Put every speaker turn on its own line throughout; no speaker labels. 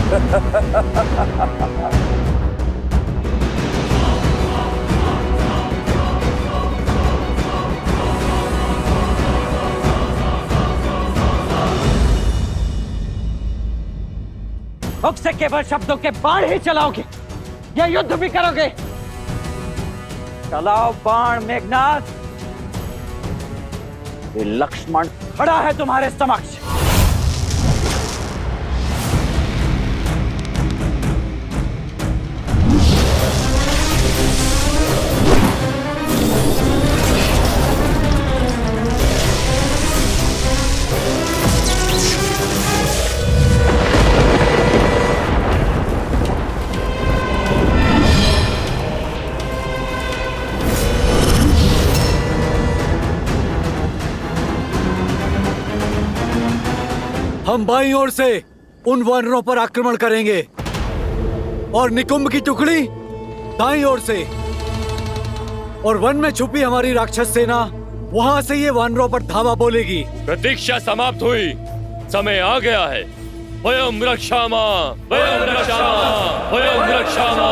मुख से केवल शब्दों के बाण ही चलाओगे या युद्ध भी करोगे? चलाओ बाण मेघनाथ। ये लक्ष्मण खड़ा है तुम्हारे समक्ष।
हम बाईं ओर से उन वानरों पर आक्रमण करेंगे और निकुंभ की टुकड़ी दाईं ओर से, और वन में छुपी हमारी राक्षस सेना वहां से ये वानरों पर धावा बोलेगी।
प्रतीक्षा समाप्त हुई, समय आ गया है। वयम रक्षामा, वयम रक्षामा, वयम रक्षामा,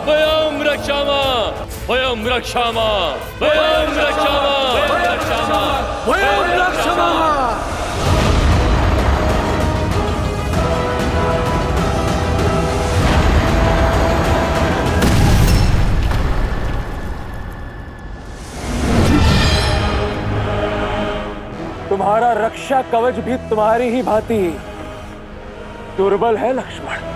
वयम रक्षामा, वयम रक्षामा, वयम रक्षामा, वयम रक्षामा,
वयम रक्षामा।
तुम्हारा रक्षा कवच भी तुम्हारी ही भांति दुर्बल है लक्ष्मण।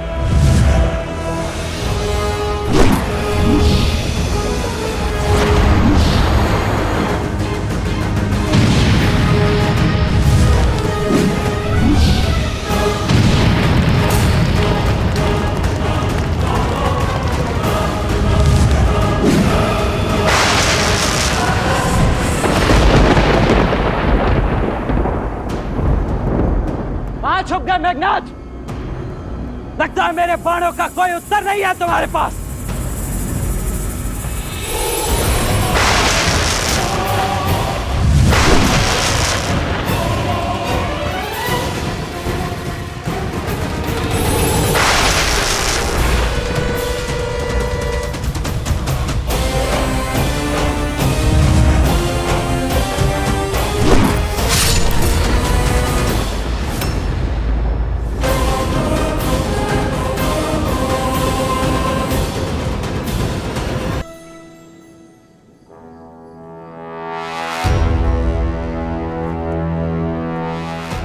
छुप गए मेघनाथ। लगता है मेरे बाणों का कोई उत्तर नहीं है तुम्हारे पास।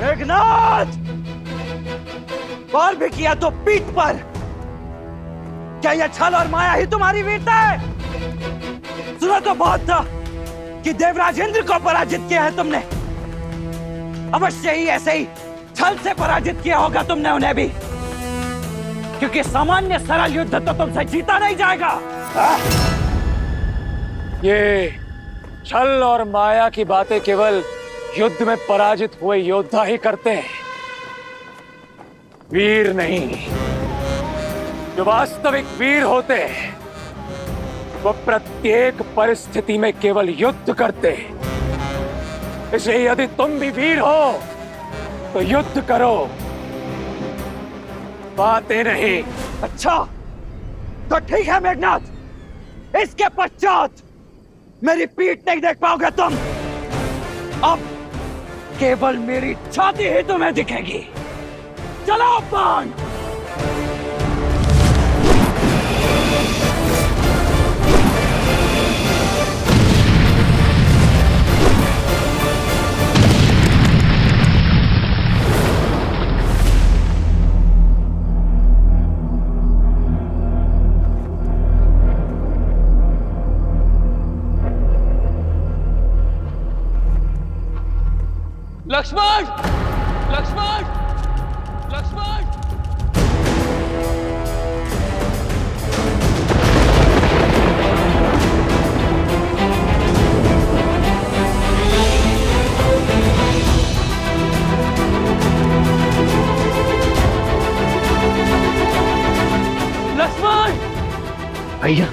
मेघनाथ, वार भी किया तो पीठ पर। क्या यह छल और माया ही तुम्हारी वीरता है? सुना तो बहुत था कि देवराज इंद्र को पराजित किया है तुमने। अवश्य ही ऐसे ही छल से पराजित किया होगा तुमने उन्हें भी, क्योंकि सामान्य सरल युद्ध तो तुमसे जीता नहीं जाएगा।
ये छल और माया की बातें केवल युद्ध में पराजित हुए योद्धा ही करते हैं, वीर नहीं। जो वास्तविक वीर होते हैं वो प्रत्येक परिस्थिति में केवल युद्ध करते हैं। इसलिए यदि तुम भी वीर हो तो युद्ध करो, बातें नहीं।
अच्छा तो ठीक है मेघनाथ, इसके पश्चात मेरी पीठ नहीं देख पाओगे तुम। अब केवल मेरी छाती ही तुम्हें दिखेगी। चलो बाण।
लक्ष्मण, लक्ष्मण, लक्ष्मण।
लक्ष्मण भैया,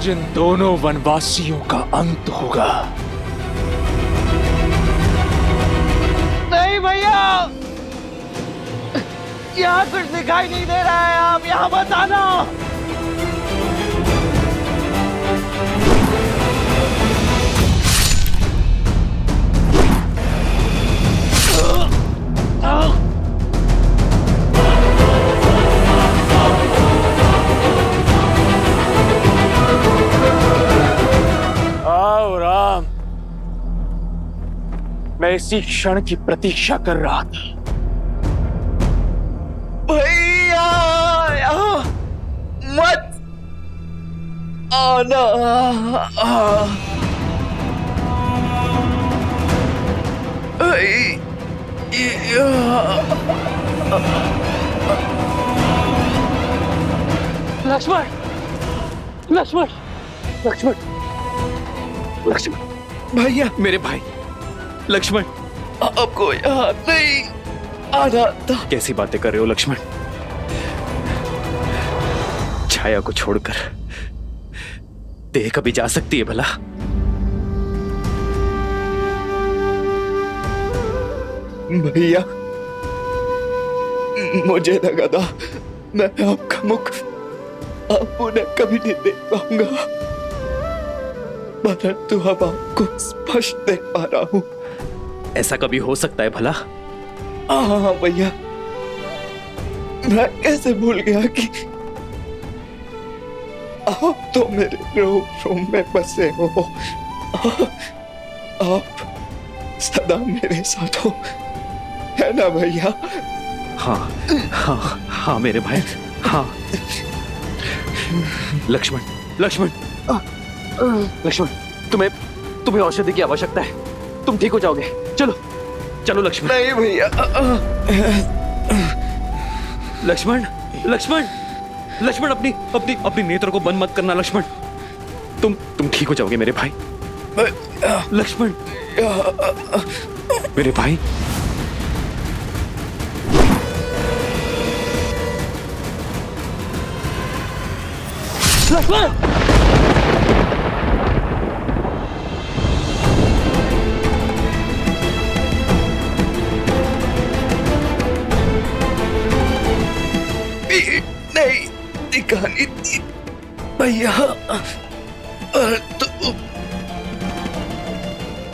आज इन दोनों वनवासियों का अंत होगा।
नहीं भैया, यहाँ कुछ दिखाई नहीं दे रहा है, आप यहाँ मत आना।
आओ राम, मैं इसी क्षण की प्रतीक्षा कर रहा था।
भैया यहाँ मत आना।
लक्ष्मण, लक्ष्मण, लक्ष्मण, लक्ष्मण,
भैया
मेरे भाई लक्ष्मण,
आपको यहाँ नहीं आना था।
कैसी बातें कर रहे हो लक्ष्मण? छाया को छोड़कर देह कभी जा सकती है भला?
भैया, मुझे लगा था मैं आपका मुख आप उन्हें कभी नहीं देख पाऊंगा, परंतु अब आपको स्पष्ट देख पा रहा हूं।
ऐसा कभी हो सकता है भला?
हाँ भैया, मैं कैसे भूल गया कि आप तो मेरे रूम में बसे हो। आप सदा मेरे साथ हो, है ना भैया?
हाँ हाँ हाँ मेरे भाई, हाँ। लक्ष्मण, लक्ष्मण, लक्ष्मण, तुम्हें औषधि की आवश्यकता है। तुम ठीक हो जाओगे। चलो चलो लक्ष्मण।
नहीं भैया।
लक्ष्मण, लक्ष्मण, लक्ष्मण, अपनी अपनी अपनी नेत्र को बंद मत करना लक्ष्मण। तुम ठीक हो जाओगे मेरे भाई। लक्ष्मण, मेरे भाई।
लक्ष्मण,
नहीं दिखानी थी भैया, तो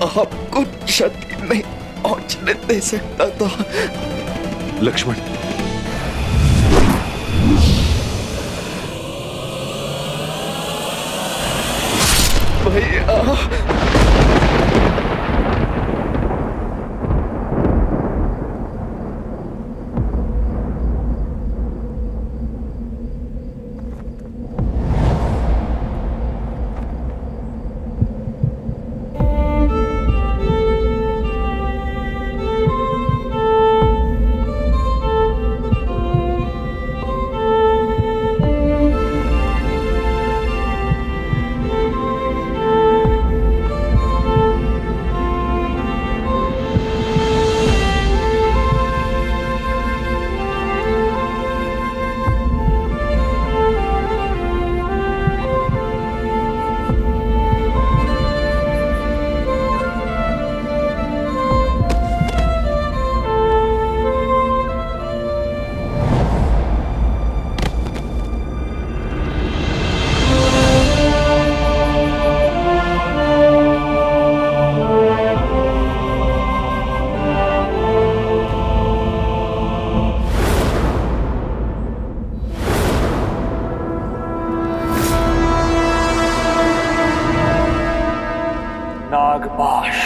आपको क्षति नहीं पहुंचने दे सकता था।
लक्ष्मण,
भैया,
नागपाश।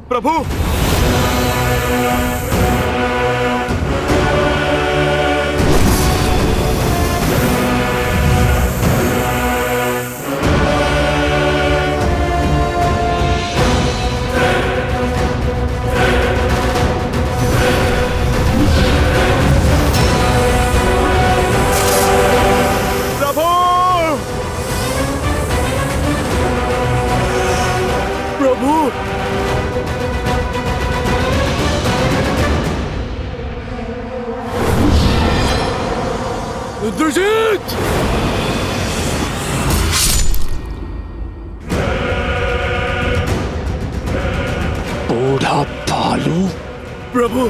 प्रभु, प्रभु,
प्रभु।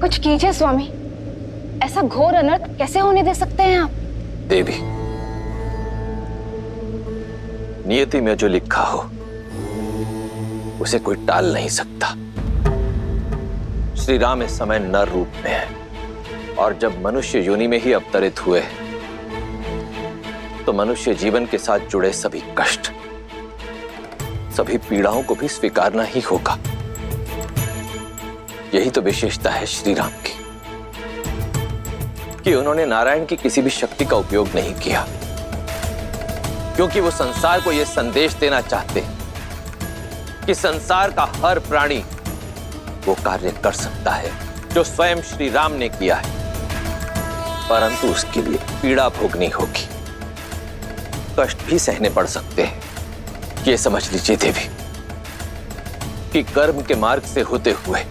कुछ कीजिए स्वामी, ऐसा घोर अनर्थ कैसे होने दे सकते हैं आप?
देवी, नियति में जो लिखा हो उसे कोई टाल नहीं सकता। श्री राम इस समय नर रूप में है और जब मनुष्य योनि में ही अवतरित हुए तो मनुष्य जीवन के साथ जुड़े सभी कष्ट, सभी पीड़ाओं को भी स्वीकारना ही होगा। यही तो विशेषता है श्री राम की कि उन्होंने नारायण की किसी भी शक्ति का उपयोग नहीं किया, क्योंकि वो संसार को यह संदेश देना चाहते कि संसार का हर प्राणी वो कार्य कर सकता है जो स्वयं श्री राम ने किया है, परंतु उसके लिए पीड़ा भोगनी होगी, कष्ट भी सहने पड़ सकते हैं। ये समझ लीजिए देवी कि कर्म के मार्ग से होते हुए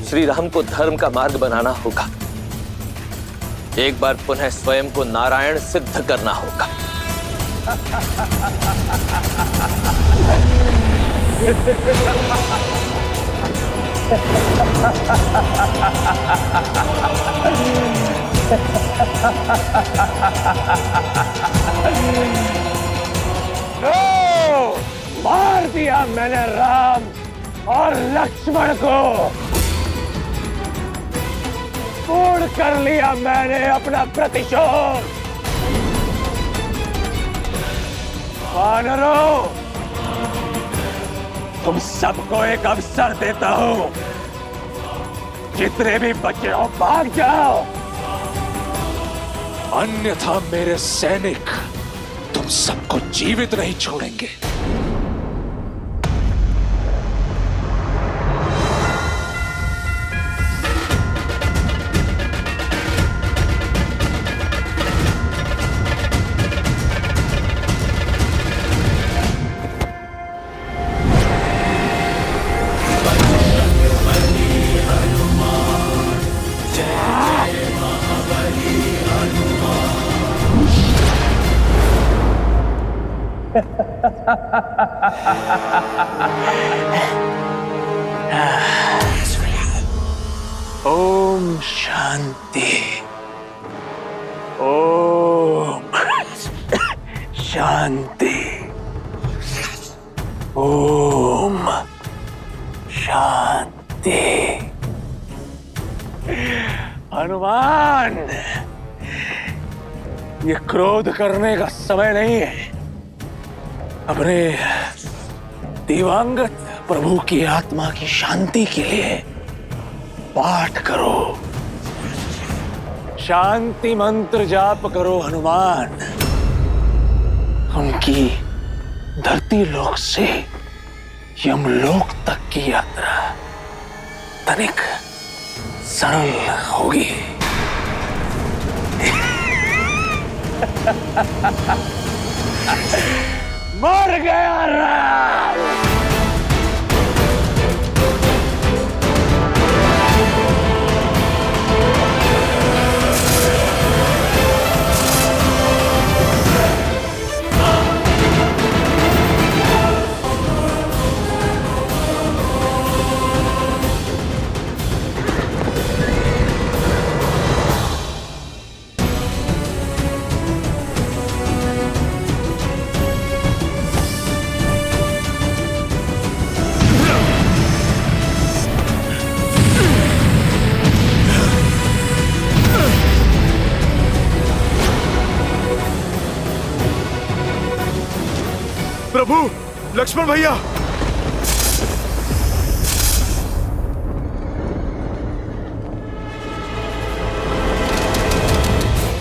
श्री राम को धर्म का मार्ग बनाना होगा। एक बार पुनः स्वयं को नारायण सिद्ध करना होगा।
मार दिया मैंने राम और लक्ष्मण को, पूर्ण कर लिया मैंने अपना प्रतिशोध। वानरों, तुम सबको एक अवसर देता हूं, जितने भी बचे हो भाग जाओ, अन्यथा मेरे सैनिक तुम सबको जीवित नहीं छोड़ेंगे। ओम शांति, ओम शांति, ओम शांति। हनुमान, ये क्रोध करने का समय नहीं है। अपने दिवंगत प्रभु की आत्मा की शांति के लिए पाठ करो, शांति मंत्र जाप करो हनुमान। उनकी धरती लोक से यमलोक तक की यात्रा तनिक सरल होगी। मर गया राम।
प्रभु, लक्ष्मण भैया।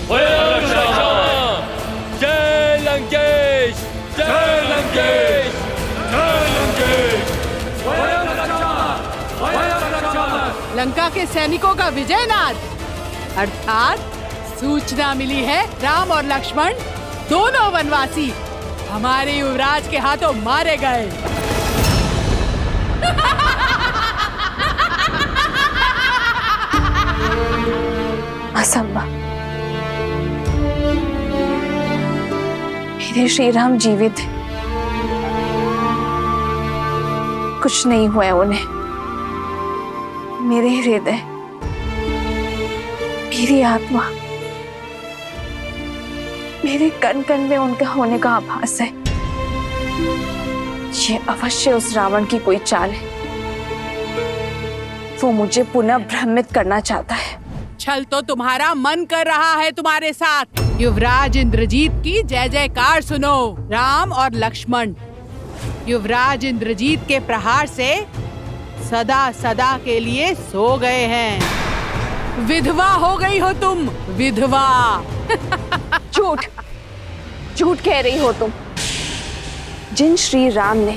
स्वयं रक्षा। जय लंकेश, जय लंकेश, जय लंकेश।
लंका के सैनिकों का विजय नाद, अर्थात सूचना मिली है राम और लक्ष्मण दोनों वनवासी हमारे युवराज के हाथों मारे गए।
असंभव। मेरे श्री राम जीवित हैं। कुछ नहीं हुआ है उन्हें। मेरे हृदय, मेरी आत्मा, मेरे कण कण में उनका होने का आभास है। ये अवश्य उस रावण की कोई चाल है। वो मुझे पुनः भ्रमित करना चाहता है।
छल तो तुम्हारा मन कर रहा है तुम्हारे साथ। युवराज इंद्रजीत की जय जयकार सुनो। राम और लक्ष्मण युवराज इंद्रजीत के प्रहार से सदा सदा के लिए सो गए हैं। विधवा हो गई हो तुम, विधवा।
झूठ, झूठ कह रही हो तुम। जिन श्री राम ने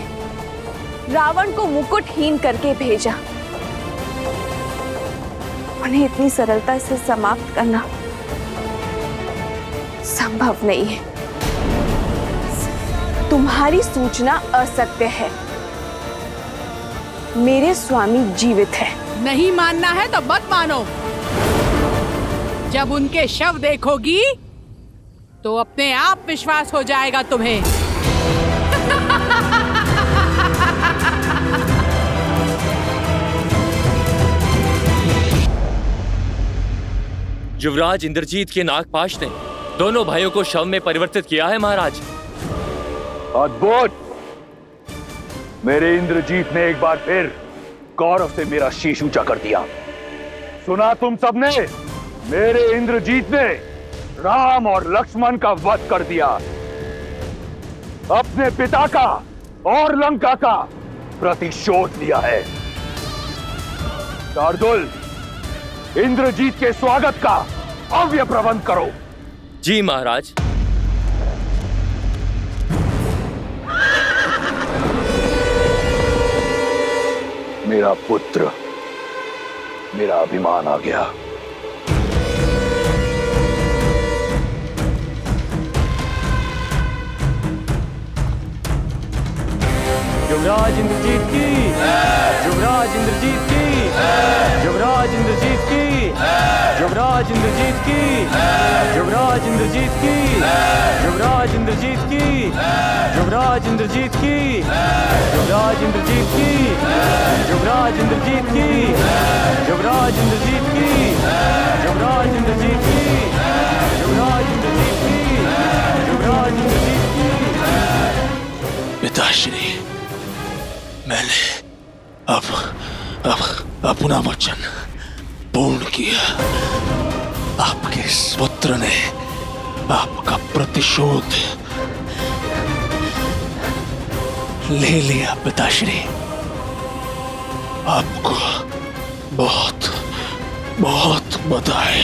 रावण को मुकुटहीन करके भेजा, उन्हें इतनी सरलता से समाप्त करना संभव नहीं है। तुम्हारी सूचना असत्य है। मेरे स्वामी जीवित है।
नहीं मानना है तो मत मानो। जब उनके शव देखोगी तो अपने आप विश्वास हो जाएगा तुम्हें।
युवराज इंद्रजीत के नागपाश ने दोनों भाइयों को शव में परिवर्तित किया है महाराज।
अद्भुत। मेरे इंद्रजीत ने एक बार फिर गौरव से मेरा शीश ऊंचा कर दिया। सुना तुम सबने? मेरे इंद्रजीत ने राम और लक्ष्मण का वध कर दिया। अपने पिता का और लंका का प्रतिशोध लिया है। शार्दुल, इंद्रजीत के स्वागत का भव्य प्रबंध करो।
जी महाराज।
मेरा पुत्र, मेरा अभिमान आ गया।
युवराज इंद्रजीत की, युवराज इंद्रजीत की, युवराज इंद्रजीत की, युवराज इंद्रजीत की, युवराज इंद्रजीत की, युवराज इंद्रजीत की, युवराज इंद्रजीत की, युवराज इंद्रजीत की, युवराज इंद्रजीत की, युवराज इंद्रजीत की, युवराज इंद्रजीत की, युवराज इंद्रजीत की, युवराज इंद्रजीत की।
पिताश्री, मैंने अब अपना वचन पूर्ण किया। आपके इस पुत्र ने आपका प्रतिशोध ले लिया। पिताश्री, आपको बहुत बहुत बधाई।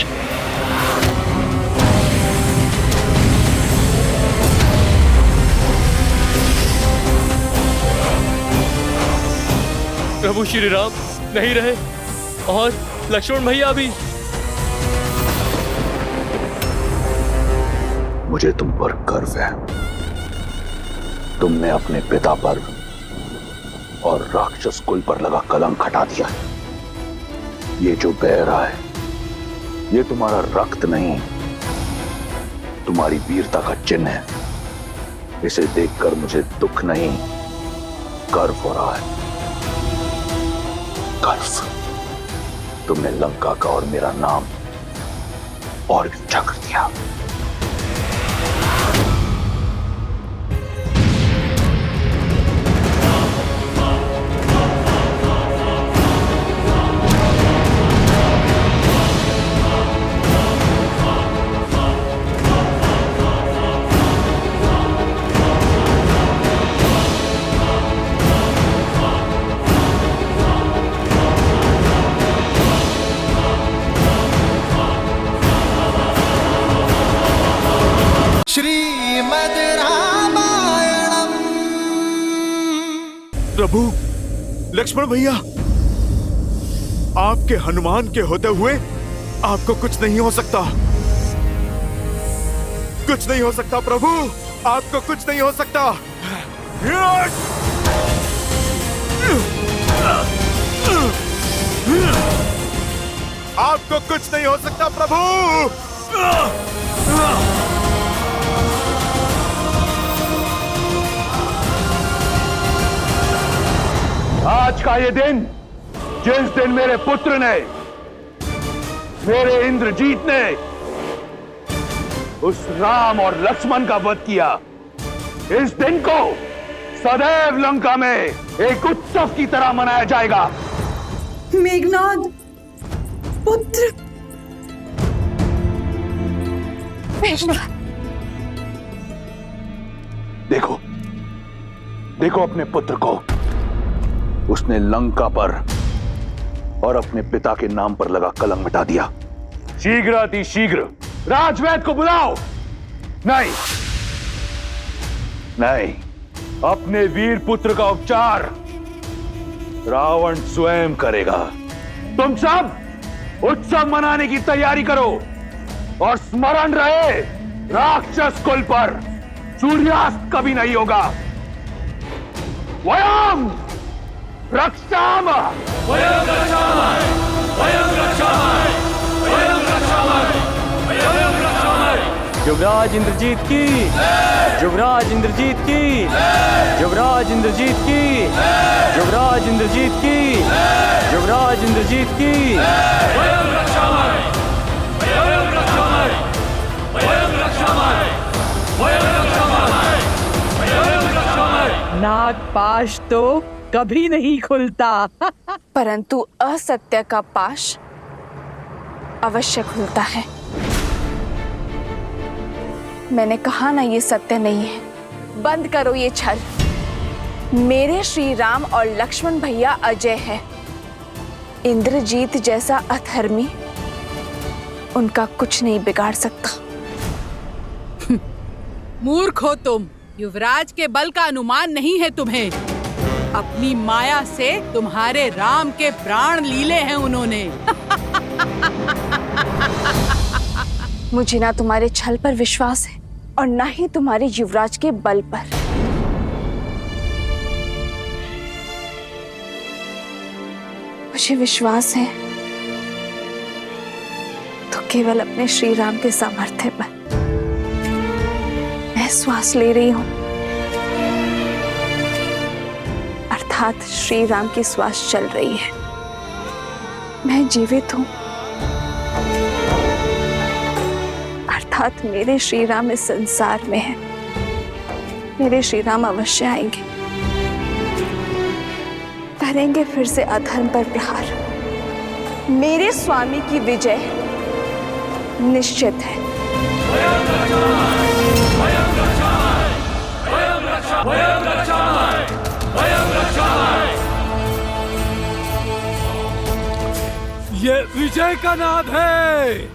प्रभु श्री राम नहीं रहे और लक्ष्मण भैया भी।
मुझे तुम पर गर्व है। तुमने अपने पिता पर और राक्षस कुल पर लगा कलंक हटा दिया है। ये जो बह रहा है, ये तुम्हारा रक्त नहीं, तुम्हारी वीरता का चिन्ह है। इसे देखकर मुझे दुख नहीं, गर्व हो रहा है। गर्व। तुमने लंका का और मेरा नाम और भी ऊंचा कर दिया। प्रभु लक्ष्मण भैया, आपके हनुमान के होते हुए आपको कुछ नहीं हो सकता। कुछ नहीं हो सकता प्रभु, आपको कुछ नहीं हो सकता। आपको कुछ नहीं हो सकता प्रभु। आज का ये दिन, जिस दिन मेरे पुत्र ने, मेरे इंद्रजीत ने उस राम और लक्ष्मण का वध किया, इस दिन को सदैव लंका में एक उत्सव की तरह मनाया जाएगा।
मेघनाद पुत्र।
देखो, देखो अपने पुत्र को, उसने लंका पर और अपने पिता के नाम पर लगा कलंक मिटा दिया। शीघ्र अति शीघ्र राजवैद्य को बुलाओ। नहीं नहीं, अपने वीर पुत्र का उपचार रावण स्वयं करेगा। तुम सब उत्सव मनाने की तैयारी करो और स्मरण रहे, राक्षस कुल पर सूर्यास्त कभी नहीं होगा। वयम रक्षामः,
वयं रक्षामः, वयं रक्षामः, वयं रक्षामः, वयं रक्षामः।
युवराज इंद्रजीत की, युवराज इंद्रजीत की, युवराज इंद्रजीत की, युवराज इंद्रजीत की, युवराज इंद्रजीत की।
वयं रक्षामः, वयं रक्षामः, वयं रक्षामः, वयं रक्षामः, वयं रक्षामः।
नागपाश तो कभी नहीं खुलता।
परंतु असत्य का पाश अवश्य खुलता है। मैंने कहा ना, ये सत्य नहीं है। बंद करो ये छल। मेरे श्री राम और लक्ष्मण भैया अजय है। इंद्रजीत जैसा अधर्मी उनका कुछ नहीं बिगाड़ सकता।
मूर्ख हो तुम। युवराज के बल का अनुमान नहीं है तुम्हें। अपनी माया से तुम्हारे राम के प्राण लीले हैं उन्होंने।
मुझे ना तुम्हारे छल पर विश्वास है और ना ही तुम्हारे युवराज के बल पर। मुझे विश्वास है तो केवल अपने श्री राम के सामर्थ्य पर। मैं श्वास ले रही हूं, अर्थात श्री राम की श्वास चल रही है। मैं जीवित हूं, अर्थात मेरे श्री राम इस संसार में है। मेरे श्री राम अवश्य आएंगे, करेंगे फिर से अधर्म पर प्रहार। मेरे स्वामी की विजय निश्चित है।
ये विजय का नाद है।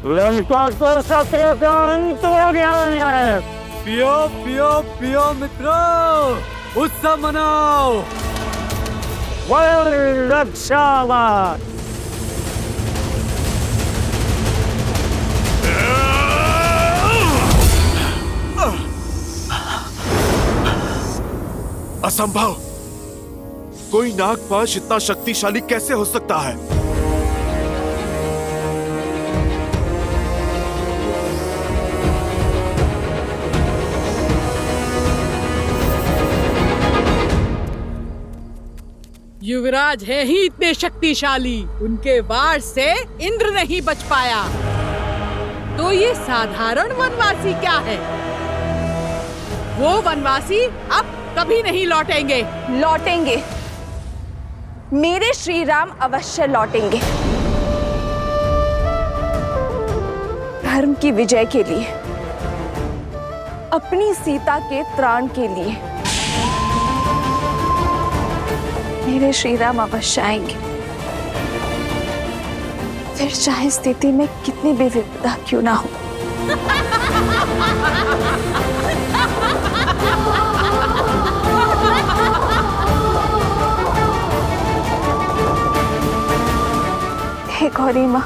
पियो पियो पियो मित्रों, उत्सव मनाओ।
असंभव! कोई नागपाश इतना शक्तिशाली कैसे हो सकता है?
युवराज है ही इतने शक्तिशाली, उनके वार से इंद्र नहीं बच पाया। तो ये साधारण वनवासी क्या है? वो वनवासी अब कभी नहीं लौटेंगे।
लौटेंगे, मेरे श्री राम अवश्य लौटेंगे। धर्म की विजय के लिए, अपनी सीता के त्राण के लिए मेरे श्री राम अवश्य आएंगे। फिर चाहे स्थिति में कितनी भी विपदा क्यों ना हो। हे गौरी माँ,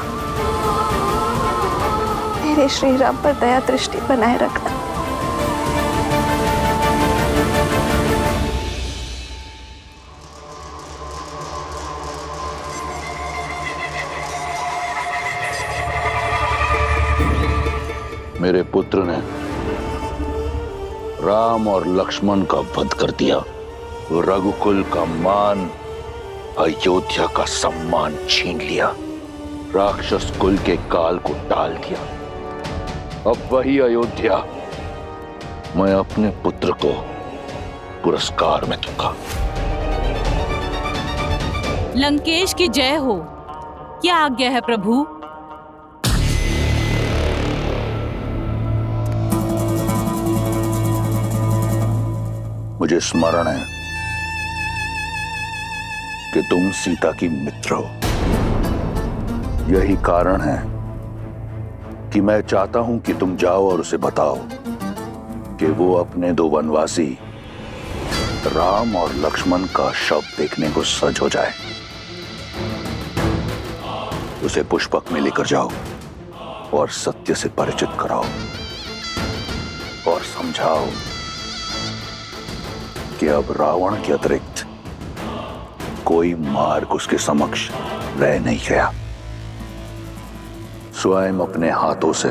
मेरे श्री राम पर दया दृष्टि बनाए रखना।
मेरे पुत्र ने राम और लक्ष्मण का वध कर दिया, रघुकुल का मान, अयोध्या का सम्मान छीन लिया, राक्षस कुल के काल को टाल दिया। अब वही अयोध्या मैं अपने पुत्र को पुरस्कार में दूंगा।
लंकेश की जय हो। क्या आज्ञा है प्रभु?
मुझे स्मरण है कि तुम सीता की मित्र हो। यही कारण है कि मैं चाहता हूं कि तुम जाओ और उसे बताओ कि वो अपने दो वनवासी राम और लक्ष्मण का शव देखने को सज हो जाए। उसे पुष्पक में लेकर जाओ और सत्य से परिचित कराओ और समझाओ कि अब रावण के अतिरिक्त कोई मार्ग उसके समक्ष रह नहीं गया। स्वयं अपने हाथों से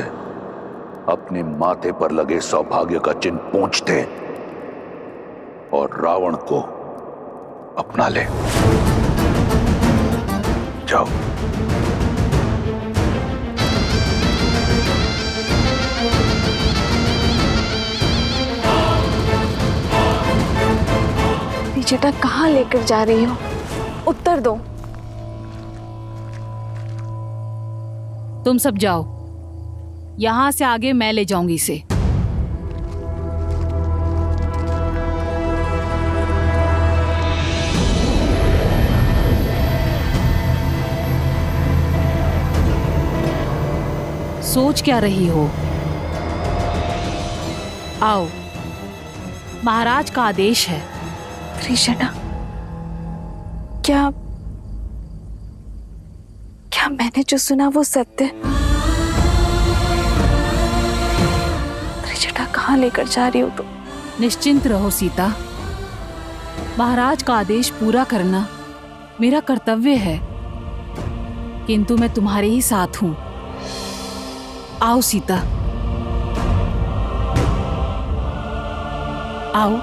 अपने माथे पर लगे सौभाग्य का चिन्ह पोंछ दे और रावण को अपना ले। जाओ।
बेटा कहाँ लेकर जा रही हो? उत्तर दो।
तुम सब जाओ, यहां से आगे मैं ले जाऊंगी इसे। सोच क्या रही हो? आओ, महाराज का आदेश है।
त्रिशटा, क्या मैंने जो सुना वो सत्य? त्रिशटा कहाँ लेकर जा रही हो तुम?
निश्चिंत रहो सीता, महाराज का आदेश पूरा करना मेरा कर्तव्य है, किंतु मैं तुम्हारे ही साथ हूं। आओ सीता, आओ।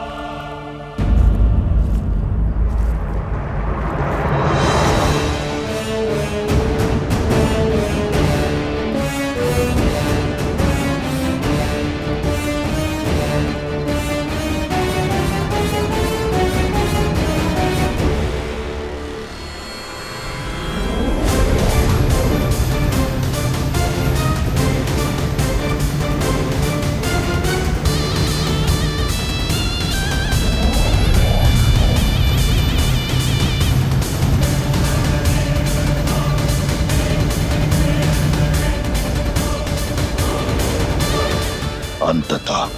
अंततः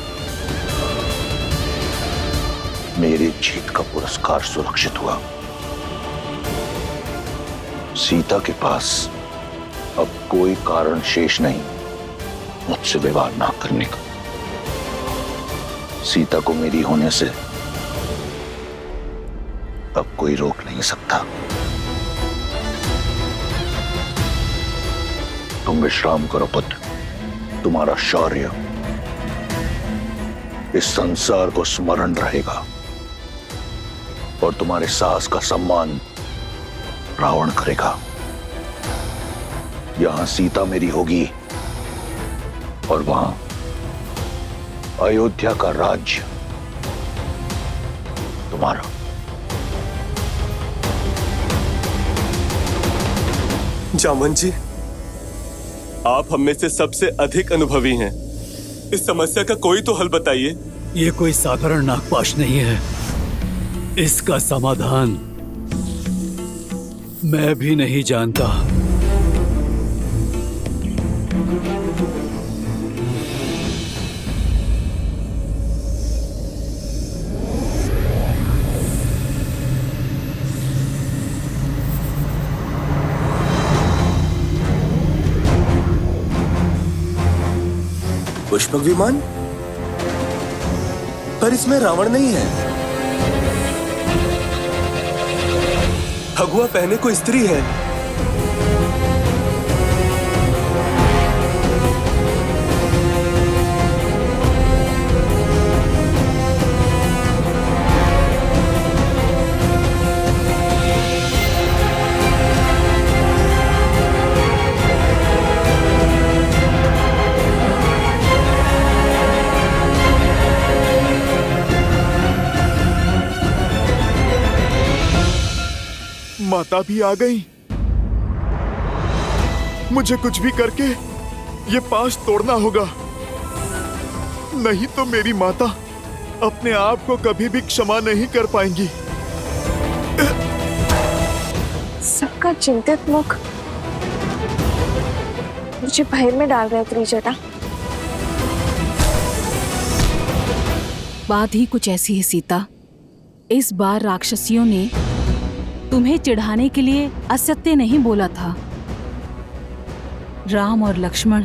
मेरी जीत का पुरस्कार सुरक्षित हुआ। सीता के पास अब कोई कारण शेष नहीं मुझसे विवाह ना करने का। सीता को मेरी होने से अब कोई रोक नहीं सकता। तुम विश्राम करो पुत्र, तुम्हारा शौर्य इस संसार को स्मरण रहेगा और तुम्हारे सास का सम्मान रावण करेगा। यहां सीता मेरी होगी और वहां अयोध्या का राज्य तुम्हारा।
जामन जी, आप हम में से सबसे अधिक अनुभवी हैं। इस समस्या का कोई तो हल बताइए।
ये कोई साधारण नागपाश नहीं है, इसका समाधान मैं भी नहीं जानता।
पुष्पक विमान, पर इसमें रावण नहीं है। भगवा पहने को स्त्री है।
माता भी आ गई। मुझे कुछ भी करके ये पाश तोड़ना होगा, नहीं तो मेरी माता अपने आप को कभी भी क्षमा नहीं कर पाएंगी।
सबका चिंतित मुख मुझे भय में डाल रहा है त्रिजटा।
बात ही कुछ ऐसी है सीता। इस बार राक्षसियों ने तुम्हें चिढ़ाने के लिए असत्य नहीं बोला था। राम और लक्ष्मण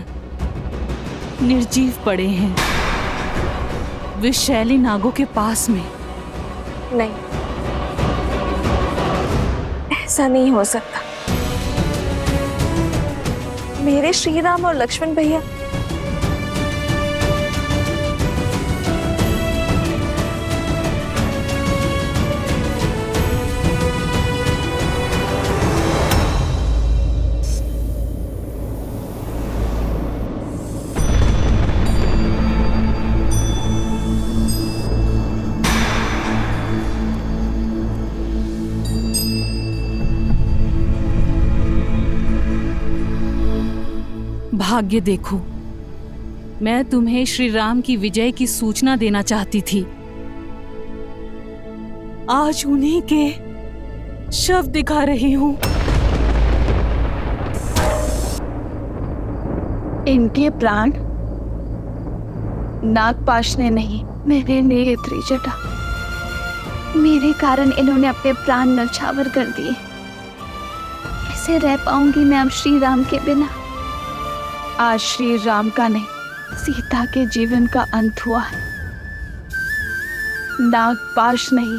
निर्जीव पड़े हैं विषैली नागों के पास में।
नहीं, ऐसा नहीं हो सकता। मेरे श्री राम और लक्ष्मण भैया
भाग्य देखो, मैं तुम्हें श्री राम की विजय की सूचना देना चाहती थी। आज उन्हीं के शव दिखा रही हूं।
इनके प्राण नागपाश ने नहीं, मेरे लिए त्रिजटा। मेरे कारण इन्होंने अपने प्राण न्यौछावर कर दिए। कैसे रह पाऊंगी मैं अब श्री राम के बिना। आज श्री राम का नहीं, सीता के जीवन का अंत हुआ है। नागपाश नहीं,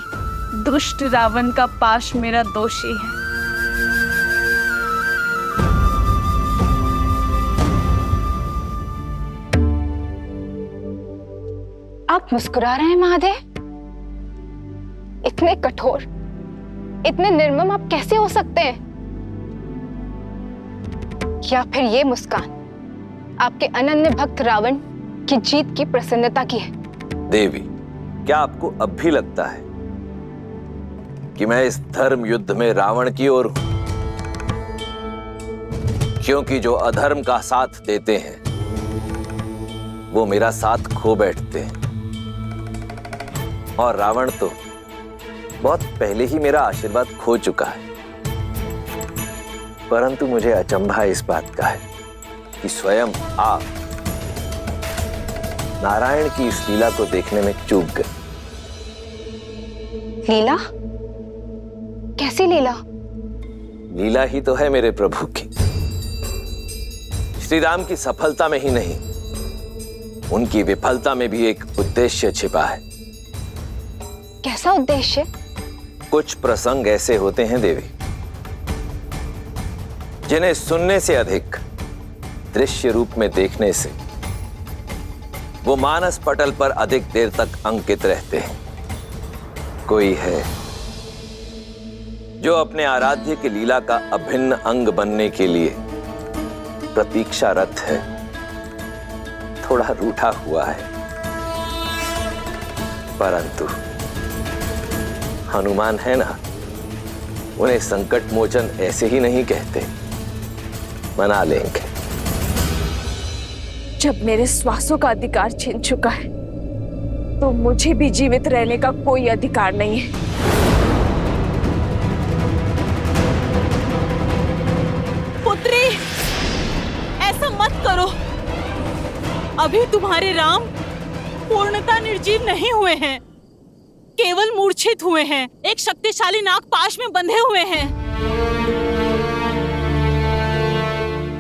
दुष्ट रावण का पाश मेरा दोषी है।
आप मुस्कुरा रहे हैं महादेव? इतने कठोर, इतने निर्मम आप कैसे हो सकते हैं? या फिर ये मुस्कान आपके अनन्य भक्त रावण की जीत की प्रसन्नता की है?
देवी, क्या आपको अब भी लगता है कि मैं इस धर्म युद्ध में रावण की ओर हूं? क्योंकि जो अधर्म का साथ देते हैं वो मेरा साथ खो बैठते हैं, और रावण तो बहुत पहले ही मेरा आशीर्वाद खो चुका है। परंतु मुझे अचंभा इस बात का है कि स्वयं आप नारायण की इस लीला को देखने में चूक गए।
लीला? कैसी लीला?
लीला ही तो है मेरे प्रभु की। श्री राम की सफलता में ही नहीं, उनकी विफलता में भी एक उद्देश्य छिपा है।
कैसा उद्देश्य?
कुछ प्रसंग ऐसे होते हैं देवी, जिन्हें सुनने से अधिक दृश्य रूप में देखने से वो मानस पटल पर अधिक देर तक अंकित रहते हैं। कोई है जो अपने आराध्य की लीला का अभिन्न अंग बनने के लिए प्रतीक्षारत है, थोड़ा रूठा हुआ है। परंतु हनुमान है ना, उन्हें संकट मोचन ऐसे ही नहीं कहते, मना लेंगे।
जब मेरे श्वासों का अधिकार छीन चुका है तो मुझे भी जीवित रहने का कोई अधिकार नहीं है।
पुत्री, ऐसा मत करो। अभी तुम्हारे राम पूर्णतः निर्जीव नहीं हुए हैं, केवल मूर्छित हुए हैं, एक शक्तिशाली नागपाश में बंधे हुए हैं।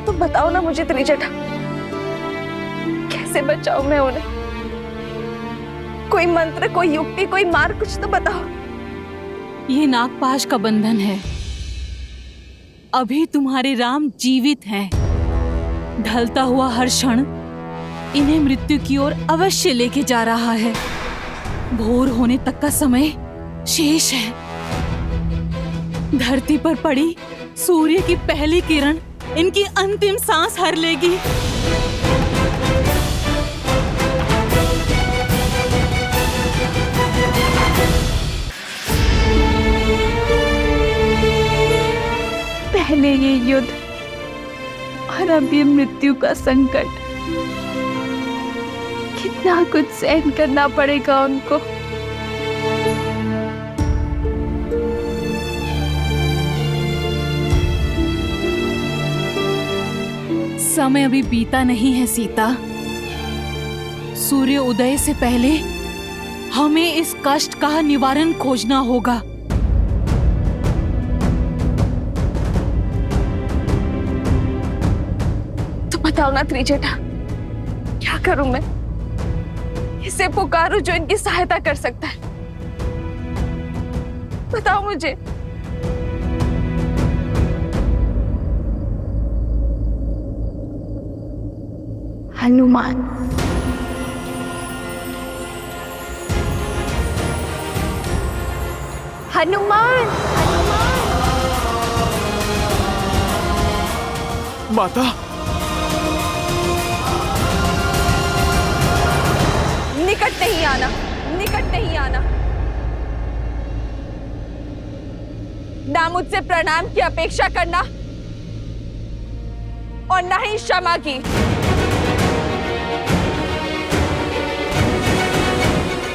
तो बताओ ना मुझे त्रिजटा, कैसे बचाऊं मैं उन्हें? कोई मंत्र, कोई युक्ति, कोई मार, कुछ तो बताओ।
ये नागपाश का बंधन है। अभी तुम्हारे राम जीवित हैं। ढलता हुआ हर क्षण इन्हें मृत्यु की ओर अवश्य लेके जा रहा है। भोर होने तक का समय शेष है। धरती पर पड़ी सूर्य की पहली किरण इनकी अंतिम सांस हर लेगी।
पहले ये युद्ध और अब ये मृत्यु का संकट। कितना कुछ सहन करना पड़ेगा उनको।
समय अभी बीता नहीं है सीता। सूर्य उदय से पहले हमें इस कष्ट का निवारण खोजना होगा।
तो बताओ ना त्रिजटा, क्या करूं मैं? इसे पुकारूं जो इनकी सहायता कर सकता है। बताओ मुझे। हनुमान। हनुमान।
माता,
निकट नहीं आना, निकट नहीं आना। ना मुझसे प्रणाम की अपेक्षा करना और ना ही क्षमा की।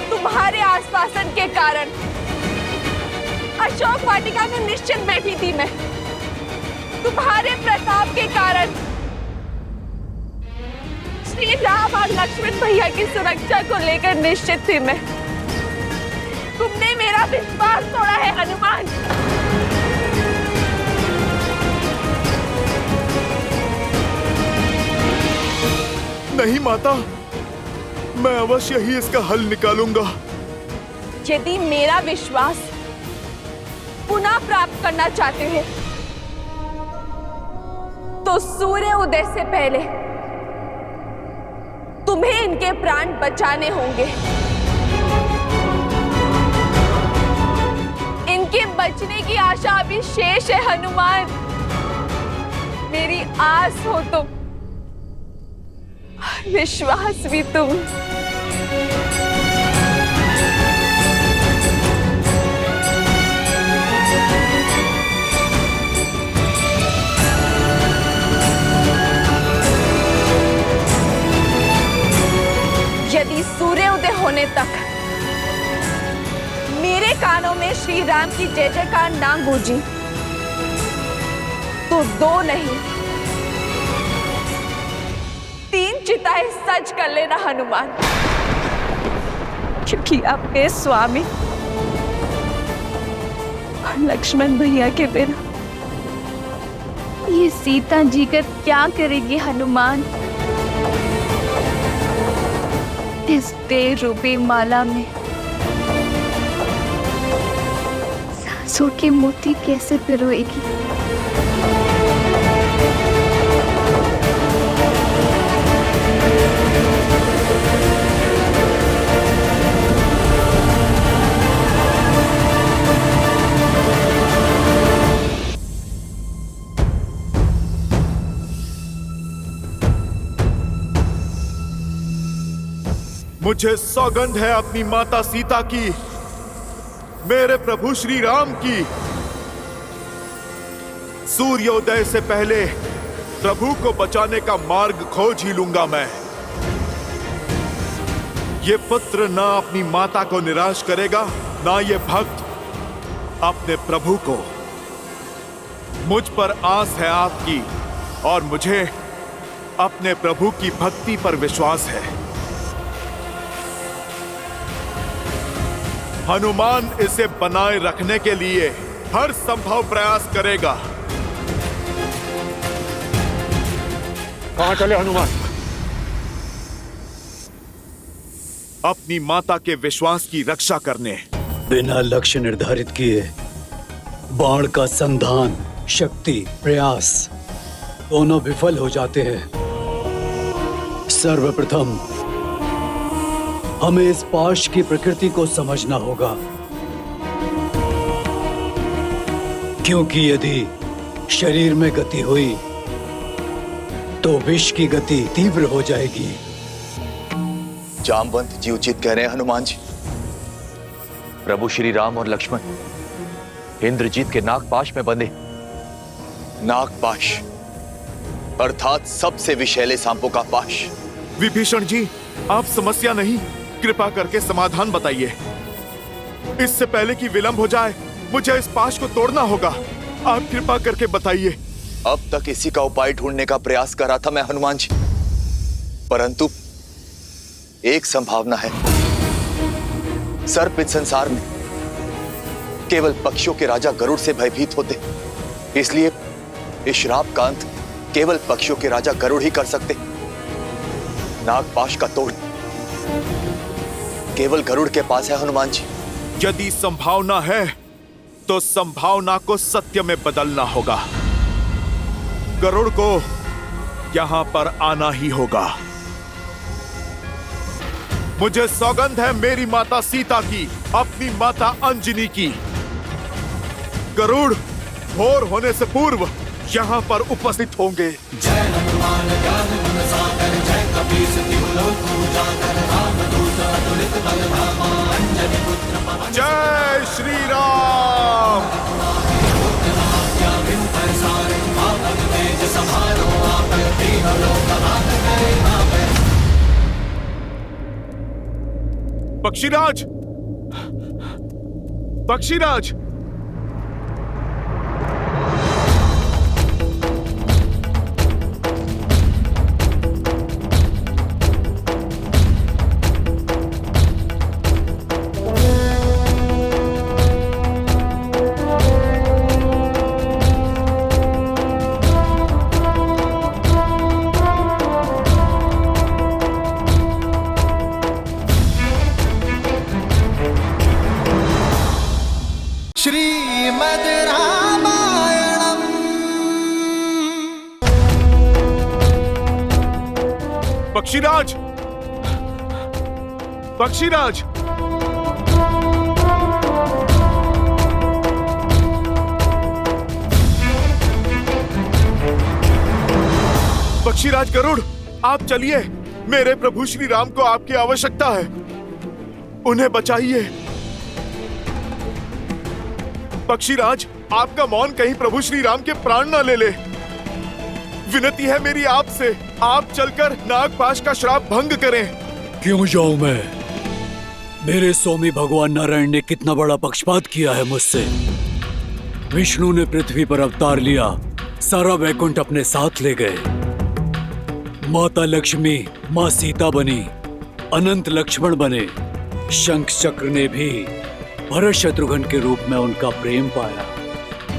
तुम्हारे आश्वासन के कारण अशोक वाटिका में निश्चित बैठी थी मैं। तुम्हारे प्रताप के कारण श्री राम और लक्ष्मण भैया की सुरक्षा को लेकर निश्चित थी मैं। तुमने मेरा विश्वास तोड़ा है हनुमान।
नहीं माता, मैं अवश्य ही इसका हल निकालूंगा।
यदि मेरा विश्वास पुनः प्राप्त करना चाहते हैं तो सूर्य उदय से पहले तुम्हें इनके प्राण बचाने होंगे। इनके बचने की आशा अभी शेष है हनुमान। मेरी आस हो तुम, विश्वास भी तुम। यदि सूर्योदय होने तक मेरे कानों में श्री राम की जय जयकार ना गूंजी तो 2 नहीं 3 चिताएं सज कर लेना हनुमान, क्योंकि आपके स्वामी और लक्ष्मण भैया के बिना ये सीता जी का क्या करेगी हनुमान? इस देह रूपी माला में सांसों के मोती कैसे पिरोएगी?
मुझे सौगंध है अपनी माता सीता की, मेरे प्रभु श्री राम की। सूर्योदय से पहले प्रभु को बचाने का मार्ग खोज ही लूंगा मैं। ये पुत्र ना अपनी माता को निराश करेगा, ना ये भक्त अपने प्रभु को। मुझ पर आस है आपकी और मुझे अपने प्रभु की भक्ति पर विश्वास है। हनुमान इसे बनाए रखने के लिए हर संभव प्रयास करेगा।
कहां चले हनुमान?
अपनी माता के विश्वास की रक्षा करने।
बिना लक्ष्य निर्धारित किए बाण का संधान, शक्ति, प्रयास दोनों विफल हो जाते हैं। सर्वप्रथम हमें इस पाश की प्रकृति को समझना होगा, क्योंकि यदि शरीर में गति हुई तो विष की गति तीव्र हो जाएगी।
जामवंत जी उचित कह रहे हैं हनुमान जी। प्रभु श्री राम और लक्ष्मण इंद्रजीत के नागपाश में बंधे। नागपाश अर्थात सबसे विषैले सांपों का पाश।
विभीषण जी, आप समस्या नहीं, कृपा करके समाधान बताइए। इससे पहले कि विलंब हो जाए, मुझे इस पाश को तोड़ना होगा। आप कृपा करके बताइए।
अब तक इसी का उपाय ढूंढने का प्रयास कर रहा था मैं हनुमान जी, परंतु एक संभावना है। सर्प इस संसार में केवल पक्षियों के राजा गरुड़ से भयभीत होते, इसलिए इस श्राप का अंत केवल पक्षियों के राजा गरुड़ ही कर सकते। नागपाश का तोड़ केवल गरुड़ के पास है हनुमान जी।
यदि संभावना है तो संभावना को सत्य में बदलना होगा। गरुड़ को यहां पर आना ही होगा। मुझे सौगंध है मेरी माता सीता की, अपनी माता अंजनी की। गरुड़ भोर होने से पूर्व यहां पर उपस्थित होंगे।
जय हनुमान ज्ञान गुण सागर, जय कपीस तिहु लोक उजागर, रामदूत अतुलित बल धामा, अंजनी पुत्र पवन।
जय श्री राम। पक्षीराज, पक्षीराज,
श्रीमद् रामायणम्।
पक्षीराज, पक्षीराज, पक्षीराज गरुड़, आप चलिए। मेरे प्रभु श्री राम को आपकी आवश्यकता है, उन्हें बचाइए। पक्षीराज, आपका मौन कहीं प्रभु श्री राम के प्राण न ले ले। विनती है मेरी आपसे, आप चलकर नागपाश का श्राप भंग करें।
क्यों जाऊं मैं? मेरे स्वामी भगवान नारायण ने कितना बड़ा पक्षपात किया है मुझसे। विष्णु ने पृथ्वी पर अवतार लिया, सारा वैकुंठ अपने साथ ले गए। माता लक्ष्मी माँ सीता बनी, अनंत लक्ष्मण बने। शंख चक्र ने भी भरत शत्रुघ्न के रूप में उनका प्रेम पाया,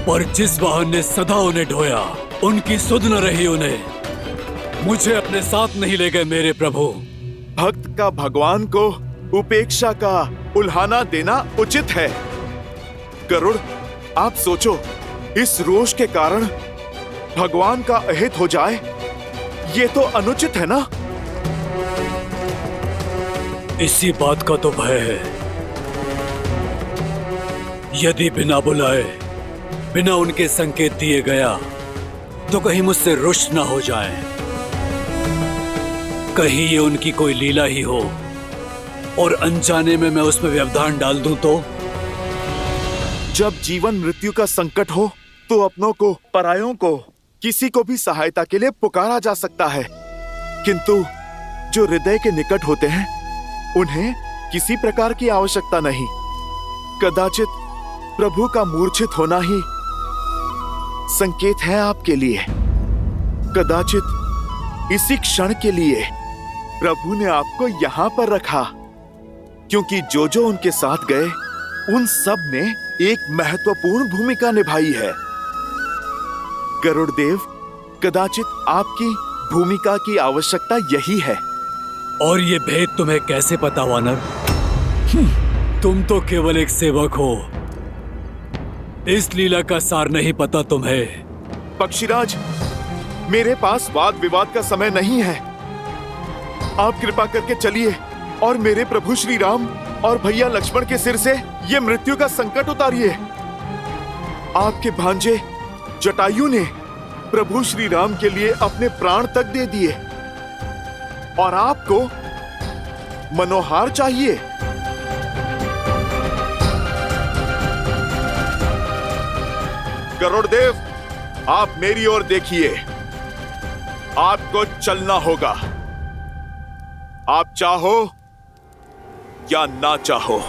पर जिस वाहन ने सदा उन्हें ढोया, उनकी सुध न रही उन्हें। मुझे अपने साथ नहीं ले गए मेरे प्रभु।
भक्त का भगवान को उपेक्षा का उल्हाना देना उचित है। गरुड़, आप सोचो, इस रोष के कारण भगवान का अहित हो जाए, ये तो अनुचित है ना?
इसी बात का तो भय है। यदि बिना बुलाए, बिना उनके संकेत दिए गया, तो कहीं मुझसे रुष्ट ना हो जाए। कहीं ये उनकी कोई लीला ही हो और अनजाने में मैं उसमें व्यवधान डाल दूं तो?
जब जीवन मृत्यु का संकट हो तो अपनों को, परायों को, किसी को भी सहायता के लिए पुकारा जा सकता है, किंतु जो हृदय के निकट होते हैं उन्हें किसी प्रकार की आवश्यकता नहीं। कदाचित प्रभु का मूर्छित होना ही संकेत है आपके लिए। कदाचित इसी क्षण के लिए प्रभु ने आपको यहां पर रखा, क्योंकि जो जो उनके साथ गए उन सब ने एक महत्वपूर्ण भूमिका निभाई है। गरुड़देव, कदाचित आपकी भूमिका की आवश्यकता यही है।
और ये भेद तुम्हें कैसे पता वानर? तुम तो केवल एक सेवक हो, इस लीला का सार नहीं पता तुम्हें।
पक्षीराज, मेरे पास वाद विवाद का समय नहीं है। आप कृपा करके चलिए और मेरे प्रभु श्री राम और भैया लक्ष्मण के सिर से ये मृत्यु का संकट उतारिए। आपके भांजे जटायु ने प्रभु श्री राम के लिए अपने प्राण तक दे दिए और आपको मनोहार चाहिए। गरुड़देव, आप मेरी ओर देखिए। आपको चलना होगा, आप चाहो या ना चाहो।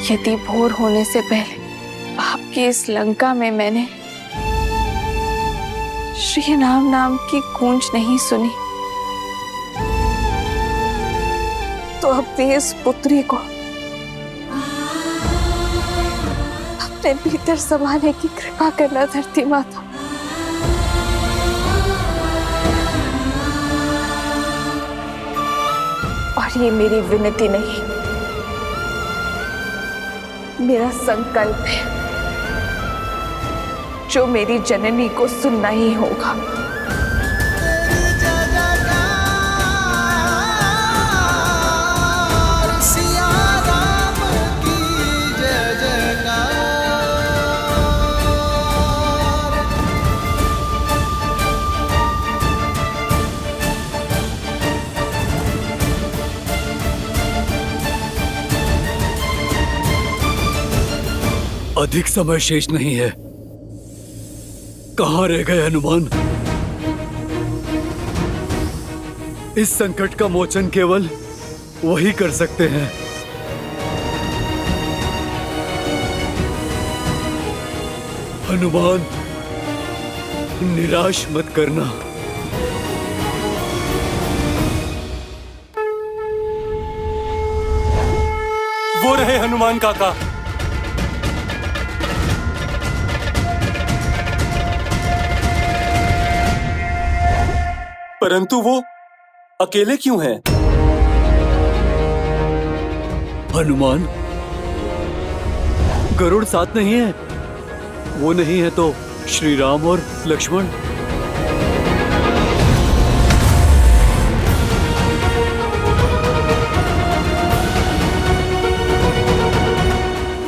यदि भोर होने से पहले आपकी इस लंका में मैंने श्री राम नाम की गूंज नहीं सुनी, तो अपनी इस पुत्री को अपने भीतर समाने की कृपा करना धरती माता। और ये मेरी विनती नहीं, मेरा संकल्प है, जो मेरी जननी को सुनना ही होगा।
अधिक समय शेष नहीं है। कहां रह गए हनुमान? इस संकट का मोचन केवल वही कर सकते हैं। हनुमान, निराश मत करना।
वो रहे हनुमान काका। परंतु वो अकेले क्यों हैं?
हनुमान, गरुड़ साथ नहीं है। वो नहीं है तो श्री राम और लक्ष्मण।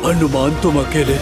हनुमान, तुम अकेले?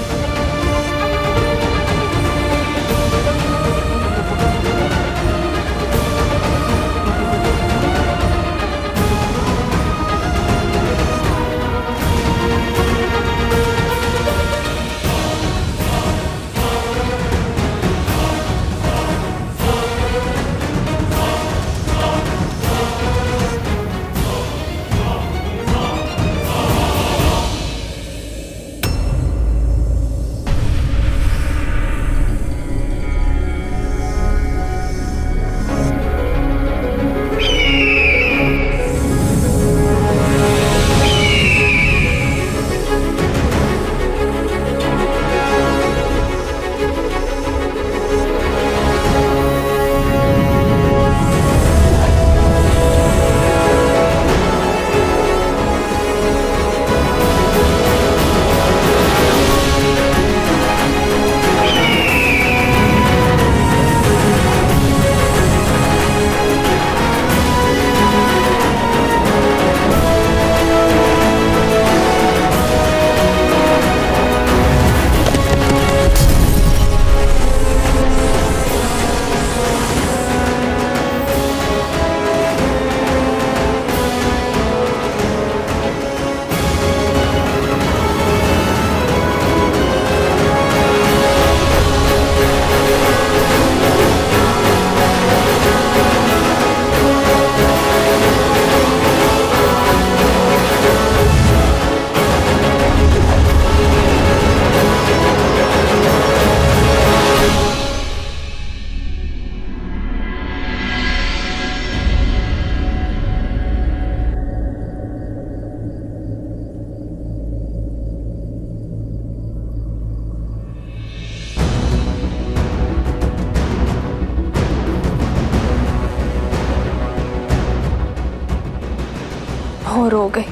रो गई।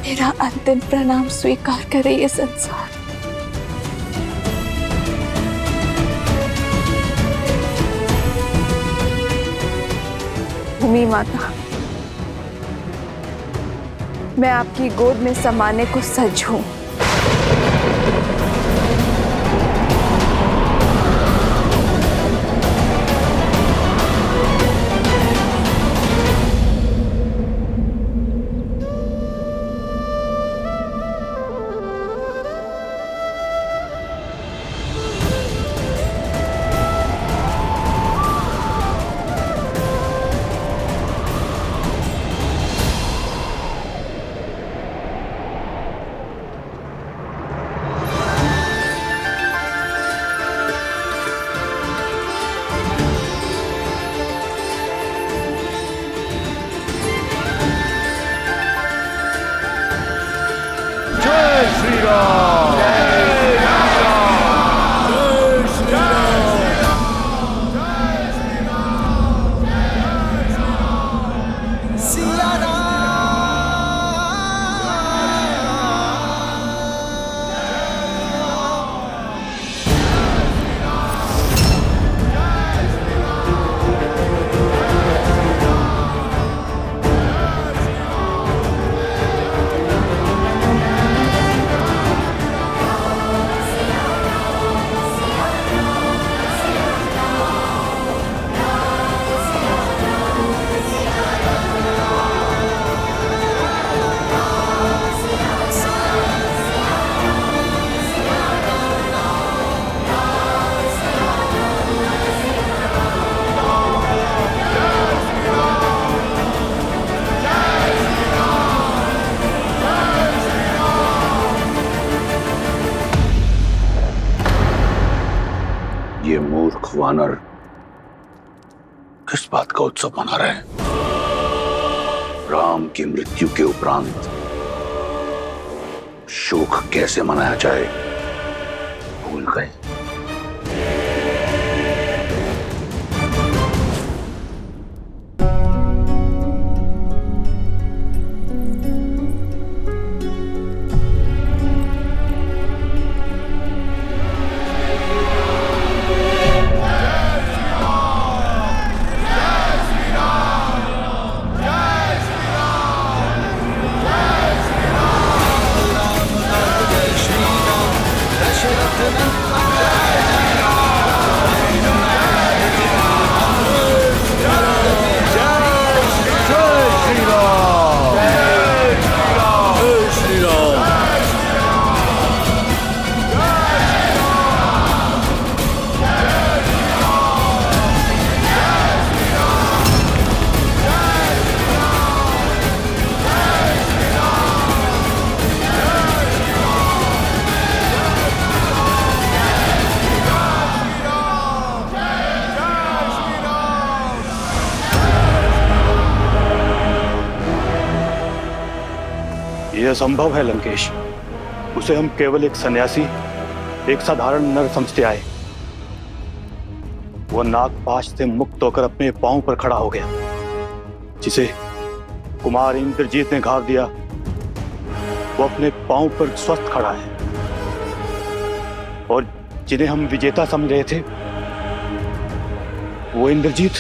मेरा अंतिम प्रणाम स्वीकार करे ये संसार। भूमि माता, मैं आपकी गोद में समाने को सज्ज हूं।
ये मूर्ख वानर किस बात का उत्सव मना रहे हैं? राम की मृत्यु के उपरांत शोक कैसे मनाया जाए भूल गए।
यह असंभव है लंकेश। उसे हम केवल एक सन्यासी, एक साधारण नर समझते आए। वो नागपाश से मुक्त होकर अपने पांव पर खड़ा हो गया। जिसे कुमार इंद्रजीत ने घाव दिया, वो अपने पांव पर स्वस्थ खड़ा है। और जिन्हें हम विजेता समझ रहे थे, वो इंद्रजीत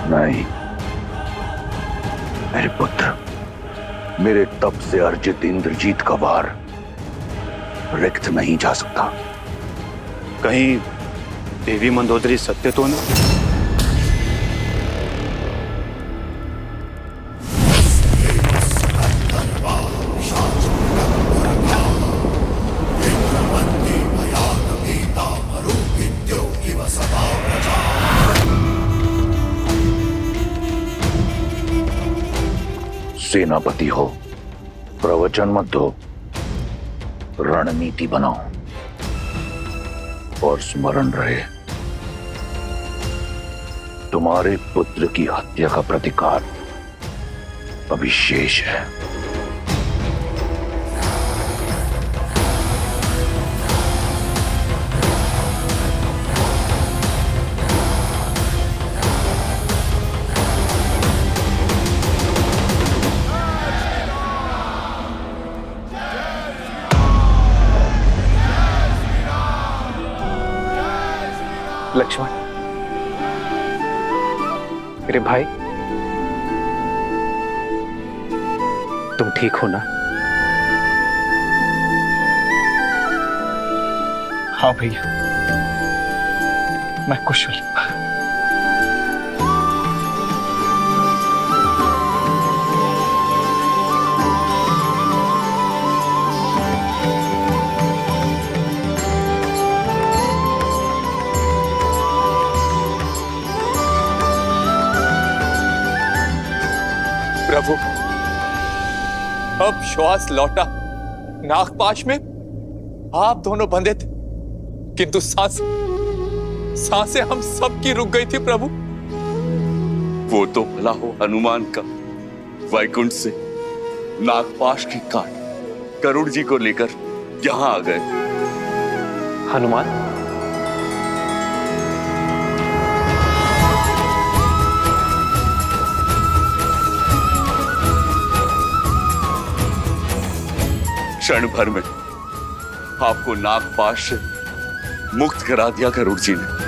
नहीं मेरे पुत्र, मेरे तप से अर्जित इंद्रजीत का वार रिक्त नहीं जा सकता।
कहीं देवी मंदोदरी सत्य तो नहीं?
सेनापति हो, प्रवचन मत दो, रणनीति बनाओ। और स्मरण रहे, तुम्हारे पुत्र की हत्या का प्रतिकार अभी शेष है।
लक्ष्मण, मेरे भाई, तुम ठीक हो ना?
हाँ भैया, मैं कुशल।
प्रभु, अब श्वास लौटा। नागपाश में आप दोनों बंधे थे, किंतु सांसें हम सबकी रुक गई थी प्रभु।
वो तो भला हो हनुमान का वैकुंठ से नागपाश की काट गरुड़ जी को लेकर यहां आ गए।
हनुमान,
क्षण भर में आपको नागपाश से मुक्त करा दिया गरुड़ जी ने।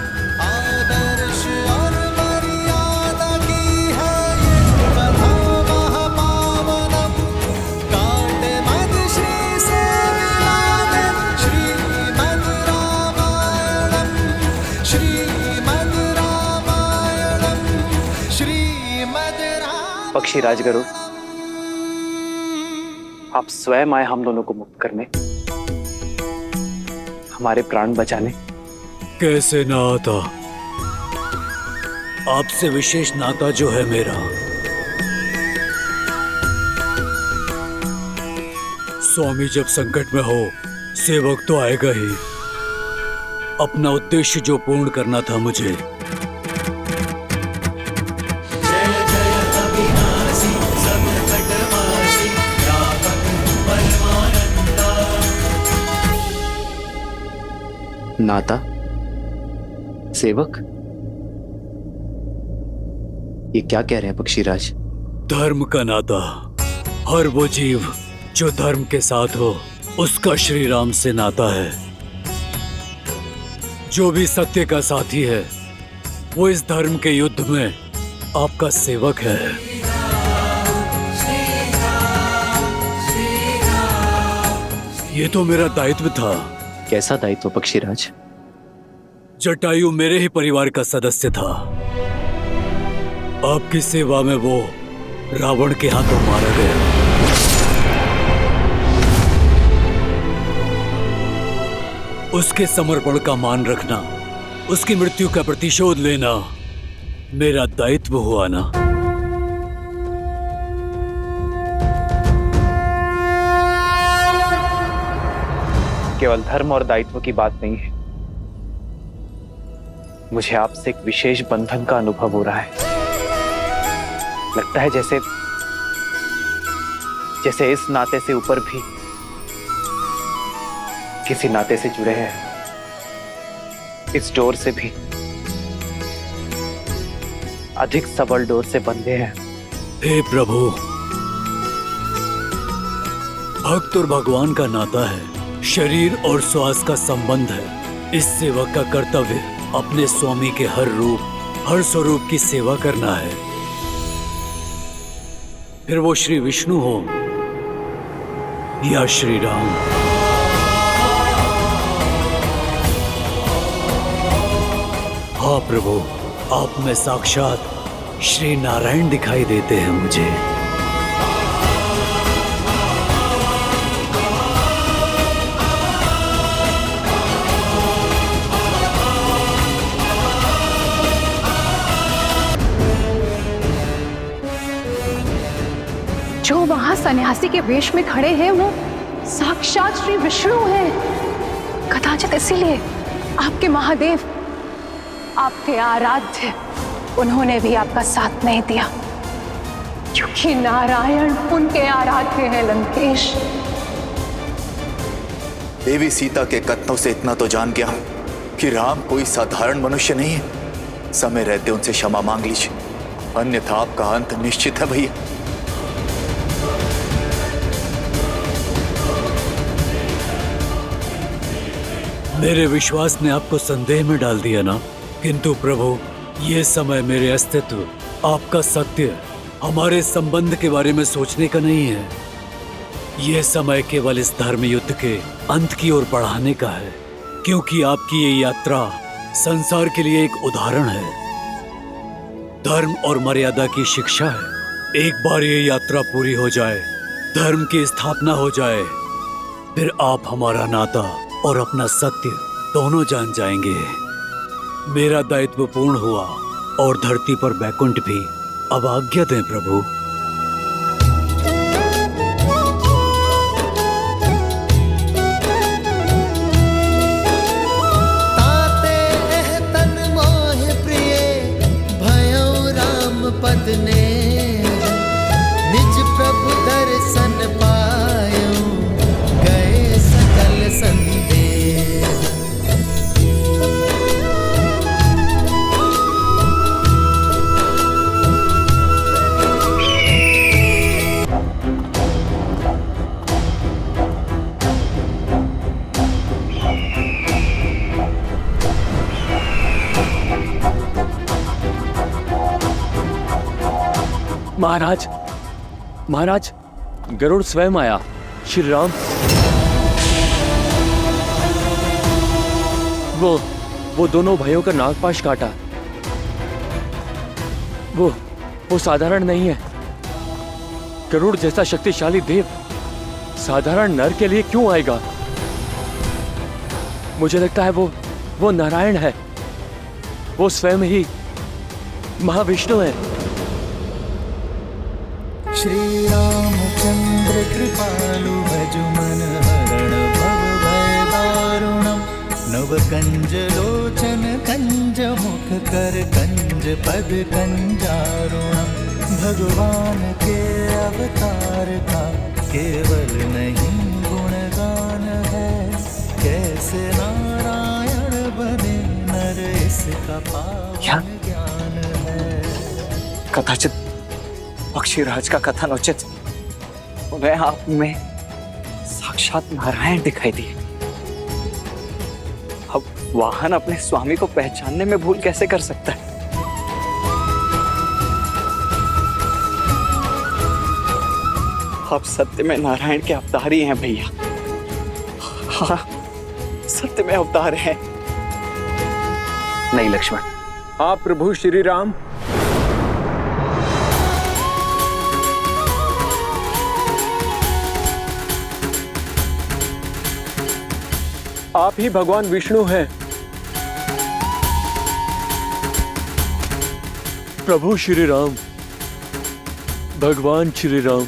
पक्षी राजगरुड़, आप स्वयं आए हम दोनों को मुक्त करने, हमारे प्राण बचाने।
कैसे ना आता? आपसे विशेष नाता जो है मेरा। स्वामी जब संकट में हो, सेवक तो आएगा ही। अपना उद्देश्य जो पूर्ण करना था मुझे,
नाता, सेवक, ये क्या कह रहे हैं पक्षीराज?
धर्म का नाता। हर वो जीव जो धर्म के साथ हो, उसका श्री राम से नाता है। जो भी सत्य का साथी है, वो इस धर्म के युद्ध में आपका सेवक है। ये तो मेरा दायित्व था।
कैसा दायित्व पक्षीराज?
जटायु मेरे ही परिवार का सदस्य था। आपकी सेवा में वो रावण के हाथों मारा गया। उसके समर्पण का मान रखना, उसकी मृत्यु का प्रतिशोध लेना मेरा दायित्व हुआ ना।
केवल धर्म और दायित्व की बात नहीं है, मुझे आपसे एक विशेष बंधन का अनुभव हो रहा है। लगता है जैसे इस नाते से ऊपर भी किसी नाते से जुड़े हैं, इस डोर से भी अधिक सबल डोर से बंधे हैं।
हे प्रभु, भक्त और भगवान का नाता है, शरीर और श्वास का संबंध है। इस सेवक का कर्तव्य अपने स्वामी के हर रूप, हर स्वरूप की सेवा करना है। फिर वो श्री विष्णु हो या श्री राम। हाँ प्रभु, आप में साक्षात श्री नारायण दिखाई देते हैं मुझे।
जो वहां सन्यासी के वेश में खड़े हैं, वो साक्षात श्री विष्णु हैं। कदाचित इसीलिए आपके महादेव, आपके आराध्य उन्होंने भी आपका साथ नहीं दिया, क्योंकि नारायण उनके आराध्य हैं लंकेश।
देवी सीता के कथनों से इतना तो जान गया हूं कि राम कोई साधारण मनुष्य नहीं है। समय रहते उनसे क्षमा मांग लीजिए, अन्यथा आपका अंत निश्चित है भैया।
मेरे विश्वास ने आपको संदेह में डाल दिया ना, किंतु प्रभु ये समय मेरे अस्तित्व, आपका सत्य, हमारे संबंध के बारे में सोचने का नहीं है। ये समय केवल इस धर्म युद्ध के अंत की ओर बढ़ाने का है, क्योंकि आपकी ये यात्रा संसार के लिए एक उदाहरण है, धर्म और मर्यादा की शिक्षा है। एक बार ये यात्रा पूरी हो जाए, धर्म की स्थापना हो जाए, फिर आप हमारा नाता और अपना सत्य दोनों जान जाएंगे। मेरा दायित्व पूर्ण हुआ और धरती पर बैकुंठ भी। अब आज्ञा दें प्रभु।
ताते एह तन मोह प्रिय भयो राम पद ने, निज प्रभु दर्शन पायो गए सकल संदेह।
महाराज, महाराज, गरुड़ स्वयं आया। श्री राम, वो दोनों भाइयों का नागपाश काटा। वो साधारण नहीं है। गरुड़ जैसा शक्तिशाली देव साधारण नर के लिए क्यों आएगा? मुझे लगता है वो नारायण है। वो स्वयं ही महाविष्णु है।
श्री रामचंद्र कृपालु भज मन हरण भव भय दारुणम, नव कंज लोचन कंज मुख कर कंज पद कंजारुणम। भगवान के अवतार का केवल नहीं गुणगान है, कैसे नारायण बने नर इसका पावन ज्ञान है।
कदाचित पक्षीराज का कथन उचित, उन्हें आप में साक्षात नारायण दिखाई दिए। अब वाहन अपने स्वामी को पहचानने में भूल कैसे कर सकता है? आप सत्य में नारायण के अवतार ही हैं भैया। हाँ, सत्य में अवतार हैं। नहीं लक्ष्मण,
आप प्रभु श्री राम। आप ही भगवान विष्णु हैं।
प्रभु श्री राम, भगवान श्री राम।